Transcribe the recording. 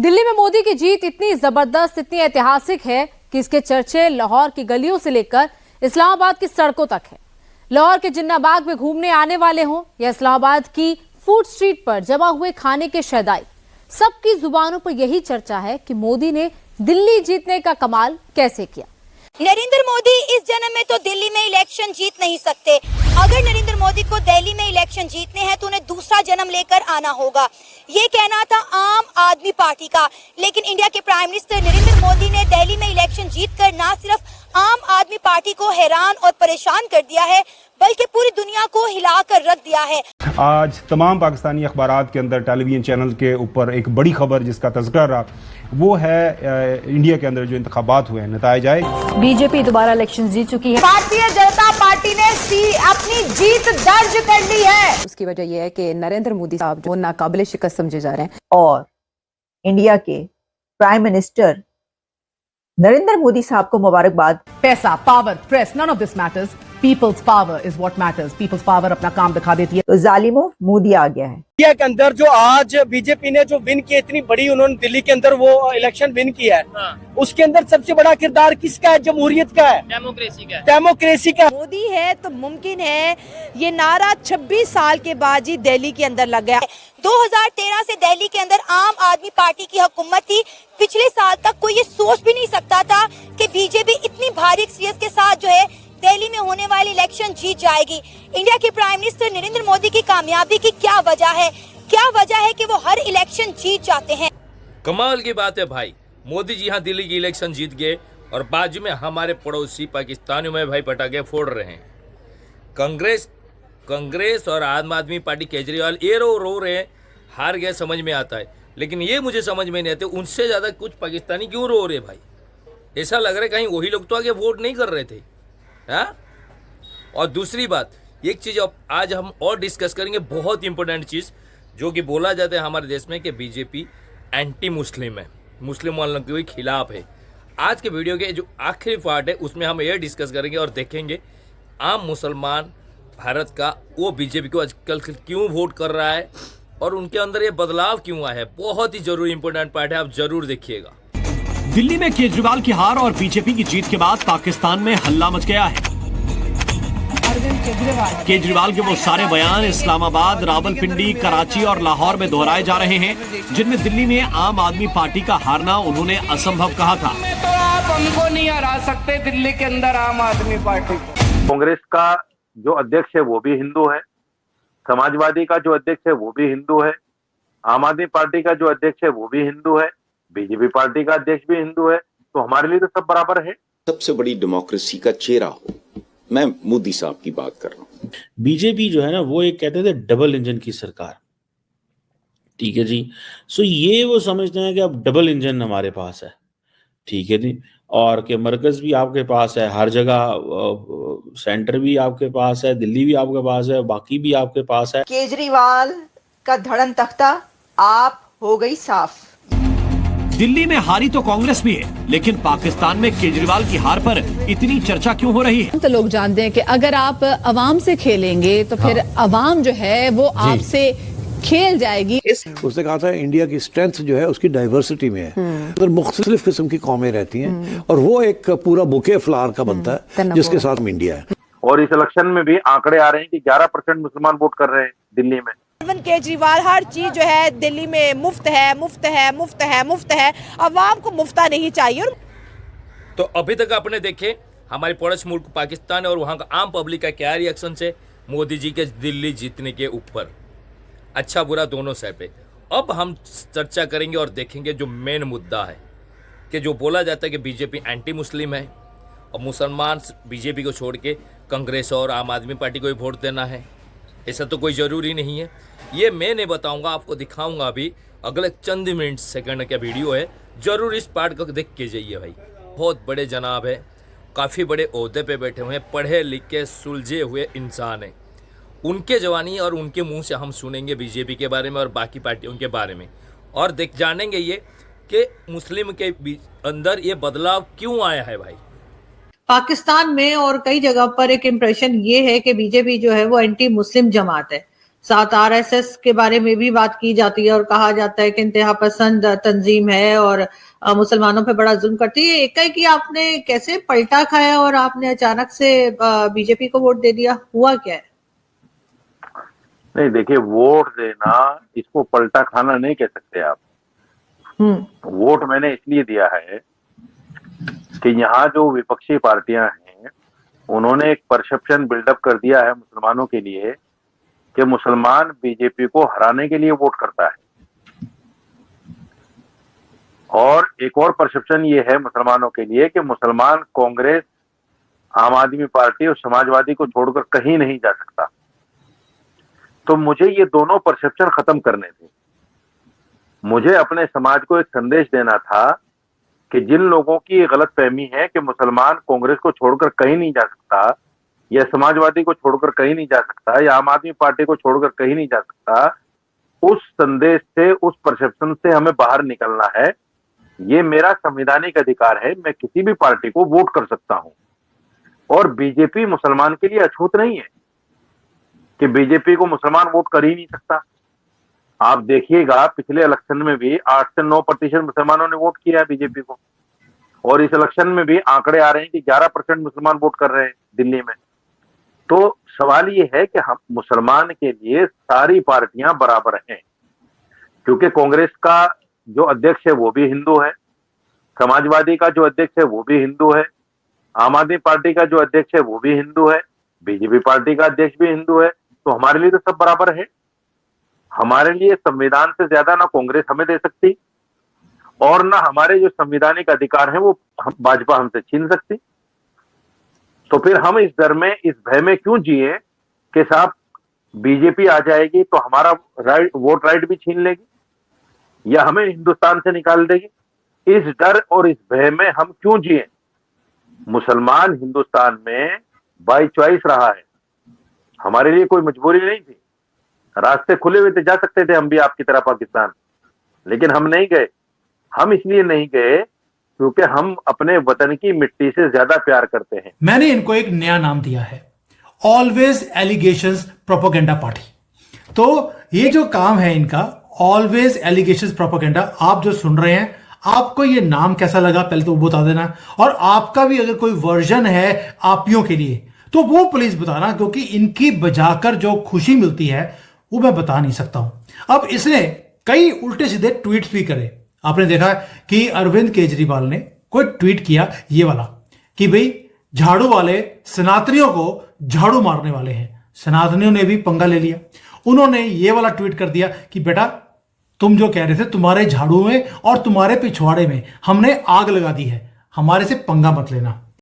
दिल्ली में मोदी की जीत इतनी जबरदस्त, इतनी ऐतिहासिक है कि इसके चर्चे लाहौर की गलियों से लेकर इस्लामाबाद की सड़कों तक है। लाहौर के जिन्ना बाग में घूमने आने वाले हों या इस्लामाबाद की फूड स्ट्रीट पर जमा हुए खाने के शैदाई, सबकी जुबानों पर यही चर्चा है कि मोदी ने दिल्ली जीतने का कमाल कैसे किया। नरेंद्र मोदी इस जन्म में तो दिल्ली में इलेक्शन जीत नहीं सकते। अगर नरेंद्र मोदी को दिल्ली में इलेक्शन जीतने हैं तो उन्हें दूसरा जन्म लेकर आना होगा। ये कहना था आम आदमी पार्टी का, लेकिन इंडिया के प्राइम मिनिस्टर नरेंद्र मोदी ने दिल्ली में इलेक्शन जीतकर न सिर्फ आम आदमी पार्टी को हैरान और परेशान कर दिया है, बल्कि पूरी दुनिया को हिलाकर रख दिया है। आज तमाम पाकिस्तानी अखबारात के अंदर टेलीविजन चैनल के ऊपर एक बड़ी खबर जिसका तज़किरा रहा वो है इंडिया के अंदर जो इंतखाबात हुए हैं, नताइज आए। बीजेपी दोबारा इलेक्शन जीत चुकी है। भारतीय जनता पार्टी ने अपनी जीत दर्ज कर ली है। उसकी वजह यह है कि नरेंद्र मोदी साहब जो नाकाबिले शिकस्त समझे जा रहे हैं और इंडिया के प्राइम मिनिस्टर नरेंद्र मोदी साहब को मुबारकबाद। पैसा, power, press, none of this matters. People's power is what matters. People's power अपना काम दिखा देती है। तो जालिमों, मोदी आ गया है। इंडिया के अंदर जो आज बीजेपी ने जो विन की, इतनी बड़ी उन्होंने दिल्ली के अंदर वो इलेक्शन विन किया है, उसके अंदर सबसे बड़ा किरदार किसका है? जमहूरियत का है, डेमोक्रेसी का। मोदी है तो मुमकिन है। ये नारा 26 साल के बाद ही दिल्ली के अंदर लग गया। 2013 से दिल्ली के अंदर आम आदमी पार्टी की हुकूमत थी। पिछले साल तक कोई ये सोच भी नहीं सकता था कि बीजेपी इतनी भारी एक्सपीरियंस के साथ जो है दिल्ली में होने वाली इलेक्शन जीत जाएगी। इंडिया के प्राइम मिनिस्टर नरेंद्र मोदी की कामयाबी की क्या वजह है? क्या वजह है कि वो हर इलेक्शन जीत जाते हैं? कमाल की बात है भाई, मोदी जी यहाँ दिल्ली की इलेक्शन जीत गए और बाजू में हमारे पड़ोसी पाकिस्तानियों में भाई पटाखे फोड़ रहे हैं। कांग्रेस और आम आदमी पार्टी केजरीवाल ये रो रहे हैं, हार गए, समझ में आता है। लेकिन ये मुझे समझ में नहीं आते उनसे ज़्यादा कुछ पाकिस्तानी क्यों रो रहे भाई। ऐसा लग रहा है कहीं वही लोग तो आगे वोट नहीं कर रहे थे। हाँ, और दूसरी बात, एक चीज़ आज हम और डिस्कस करेंगे, बहुत इंपॉर्टेंट चीज़, जो कि बोला जाता है हमारे देश में कि बीजेपी एंटी मुस्लिम है, मुस्लिम वालों के खिलाफ है। आज के वीडियो के जो आखिरी पार्ट है उसमें हम ये डिस्कस करेंगे और देखेंगे आम मुसलमान भारत का वो बीजेपी को आजकल क्यों वोट कर रहा है और उनके अंदर ये बदलाव क्यों आया है। बहुत ही जरूरी इंपॉर्टेंट पार्ट है, आप जरूर देखिएगा। दिल्ली में केजरीवाल की हार और बीजेपी की जीत के बाद पाकिस्तान में हल्ला मच गया है। केजरीवाल के वो सारे बयान इस्लामाबाद, रावलपिंडी, कराची और लाहौर में दोहराए जा रहे हैं जिनमें दिल्ली में आम आदमी पार्टी का हारना उन्होंने असंभव कहा था। तो आप हमको नहीं हरा सकते दिल्ली के अंदर आम आदमी पार्टी। कांग्रेस का जो अध्यक्ष है वो भी हिंदू है, समाजवादी का जो अध्यक्ष है वो भी हिंदू है, आम आदमी पार्टी का जो अध्यक्ष है वो भी हिंदू है, बीजेपी पार्टी का अध्यक्ष भी हिंदू है, तो हमारे लिए तो सब बराबर है। सबसे बड़ी डेमोक्रेसी का चेहरा हो, मैं मोदी साहब की बात कर रहा हूँ। बीजेपी जो है ना वो एक कहते थे डबल इंजन की सरकार, ठीक है जी। सो ये वो समझते हैं कि अब डबल इंजन हमारे पास है, ठीक है जी, और कि मरकज भी आपके पास है, हर जगह सेंटर भी आपके पास है, दिल्ली भी आपके पास है, बाकी भी आपके पास है। केजरीवाल का धड़न तख्ता आप हो गई साफ। दिल्ली में हारी तो कांग्रेस भी है, लेकिन पाकिस्तान में केजरीवाल की हार पर इतनी चर्चा क्यों हो रही है? तो लोग जानते हैं कि अगर आप अवाम से खेलेंगे तो फिर अवाम जो है वो आपसे खेल जाएगी। उसने कहा था इंडिया की स्ट्रेंथ जो है उसकी डाइवर्सिटी में है, उधर मुख्तलिफ किस्म की कौमें रहती हैं और वो एक पूरा बुके फ्लावर का बनता है जिसके साथ हम इंडिया है। और इस इलेक्शन में भी आंकड़े आ रहे हैं कि 11% मुसलमान वोट कर रहे हैं दिल्ली में। अरविंद केजरीवाल हर चीज जो है दिल्ली में मुफ्त है, मुफ्त है, मुफ्त है, मुफ्त है। अवाम को मुफ्ता नहीं चाहिए। तो अभी तक आपने देखे हमारे पड़ोस मुल्क पाकिस्तान और वहाँ का आम पब्लिक का क्या रिएक्शन है मोदी जी के दिल्ली जीतने के ऊपर, अच्छा बुरा दोनों साइड पे। अब हम चर्चा करेंगे और देखेंगे जो मेन मुद्दा है कि जो बोला जाता है कि बीजेपी एंटी मुस्लिम है और मुसलमान बीजेपी को छोड़ के कांग्रेस और आम आदमी पार्टी को ही वोट देना है। ऐसा तो कोई ज़रूरी नहीं है, ये मैं नहीं बताऊंगा, आपको दिखाऊंगा अभी अगले चंद मिनट सेकंड का वीडियो है, ज़रूर इस पार्ट को देख के जाइए भाई। बहुत बड़े जनाब है, काफ़ी बड़े ओहदे पे बैठे हुए हैं, पढ़े लिखे सुलझे हुए इंसान हैं। उनके जवानी और उनके मुंह से हम सुनेंगे बीजेपी के बारे में और बाकी पार्टियों के बारे में, और जानेंगे ये कि मुस्लिम के अंदर ये बदलाव क्यों आया है भाई। पाकिस्तान में और कई जगह पर एक इम्प्रेशन ये है कि बीजेपी जो है वो एंटी मुस्लिम जमात है, साथ आरएसएस के बारे में भी बात की जाती है और कहा जाता है कि इंतहा पसंद तंजीम है और मुसलमानों पे बड़ा जुल्म करती है। एकाएक आपने कैसे पलटा खाया और आपने अचानक से बीजेपी को वोट दे दिया, हुआ क्या है? नहीं देखिए, वोट देना इसको पलटा खाना नहीं कह सकते आप। वोट मैंने इसलिए दिया है कि यहाँ जो विपक्षी पार्टियां हैं उन्होंने एक परसेप्शन बिल्डअप कर दिया है मुसलमानों के लिए कि मुसलमान बीजेपी को हराने के लिए वोट करता है। और एक और परसेप्शन ये है मुसलमानों के लिए कि मुसलमान कांग्रेस, आम आदमी पार्टी और समाजवादी को छोड़कर कहीं नहीं जा सकता। तो मुझे ये दोनों परसेप्शन खत्म करने थे। मुझे अपने समाज को एक संदेश देना था कि जिन लोगों की ये गलत फहमी है कि मुसलमान कांग्रेस को छोड़कर कहीं नहीं जा सकता, या समाजवादी को छोड़कर कहीं नहीं जा सकता, या आम आदमी पार्टी को छोड़कर कहीं नहीं जा सकता, उस संदेश से, उस परसेप्शन से हमें बाहर निकलना है। ये मेरा संवैधानिक अधिकार है, मैं किसी भी पार्टी को वोट कर सकता हूं। और बीजेपी मुसलमान के लिए अछूत नहीं है कि बीजेपी को मुसलमान वोट कर ही नहीं सकता। आप देखिएगा पिछले इलेक्शन में भी 8 से 9% मुसलमानों ने वोट किया है बीजेपी को, और इस इलेक्शन में भी आंकड़े आ रहे हैं कि 11% मुसलमान वोट कर रहे हैं दिल्ली में। तो सवाल ये है कि हम मुसलमान के लिए सारी पार्टियां बराबर हैं, क्योंकि कांग्रेस का जो अध्यक्ष है वो भी हिंदू है, समाजवादी का जो अध्यक्ष है वो भी हिंदू है, आम आदमी पार्टी का जो अध्यक्ष है वो भी हिंदू है, बीजेपी पार्टी का अध्यक्ष भी हिंदू है। तो हमारे लिए तो सब बराबर है। हमारे लिए संविधान से ज्यादा ना कांग्रेस हमें दे सकती और ना हमारे जो संवैधानिक अधिकार हैं वो भाजपा हमसे छीन सकती। तो फिर हम इस डर में, इस भय में क्यों जिए कि साहब बीजेपी आ जाएगी तो हमारा वोट राइट भी छीन लेगी या हमें हिंदुस्तान से निकाल देगी। इस डर और इस भय में हम क्यों जिए? मुसलमान हिंदुस्तान में बाय चॉइस रहा है, हमारे लिए कोई मजबूरी नहीं थी। रास्ते खुले हुए थे, जा सकते थे हम भी आपकी तरह पाकिस्तान, लेकिन हम नहीं गए। हम इसलिए नहीं गए क्योंकि हम अपने वतन की मिट्टी से ज्यादा प्यार करते हैं। मैंने इनको एक नया नाम दिया है, ऑलवेज एलिगेशंस प्रोपेगेंडा पार्टी। तो ये जो काम है इनका, ऑलवेज एलिगेशंस प्रोपेगेंडा, आप जो सुन रहे हैं, आपको ये नाम कैसा लगा पहले तो वो बता देना, और आपका भी अगर कोई वर्जन है आपियों के लिए तो वो प्लीज बताना, क्योंकि इनकी बजाकर जो खुशी मिलती है वो मैं बता नहीं सकता हूं। अब इसने कई उल्टे सीधे ट्वीट्स भी करे। आपने देखा कि अरविंद केजरीवाल ने कोई ट्वीट किया ये वाला कि भाई झाड़ू वाले सनातनियों को झाड़ू मारने वाले हैं। सनातनियों ने भी पंगा ले लिया, उन्होंने ये वाला ट्वीट कर दिया कि बेटा तुम जो कह रहे थे तुम्हारे झाड़ू में और तुम्हारे पिछवाड़े में हमने आग लगा दी है, हमारे से पंगा मत लेना।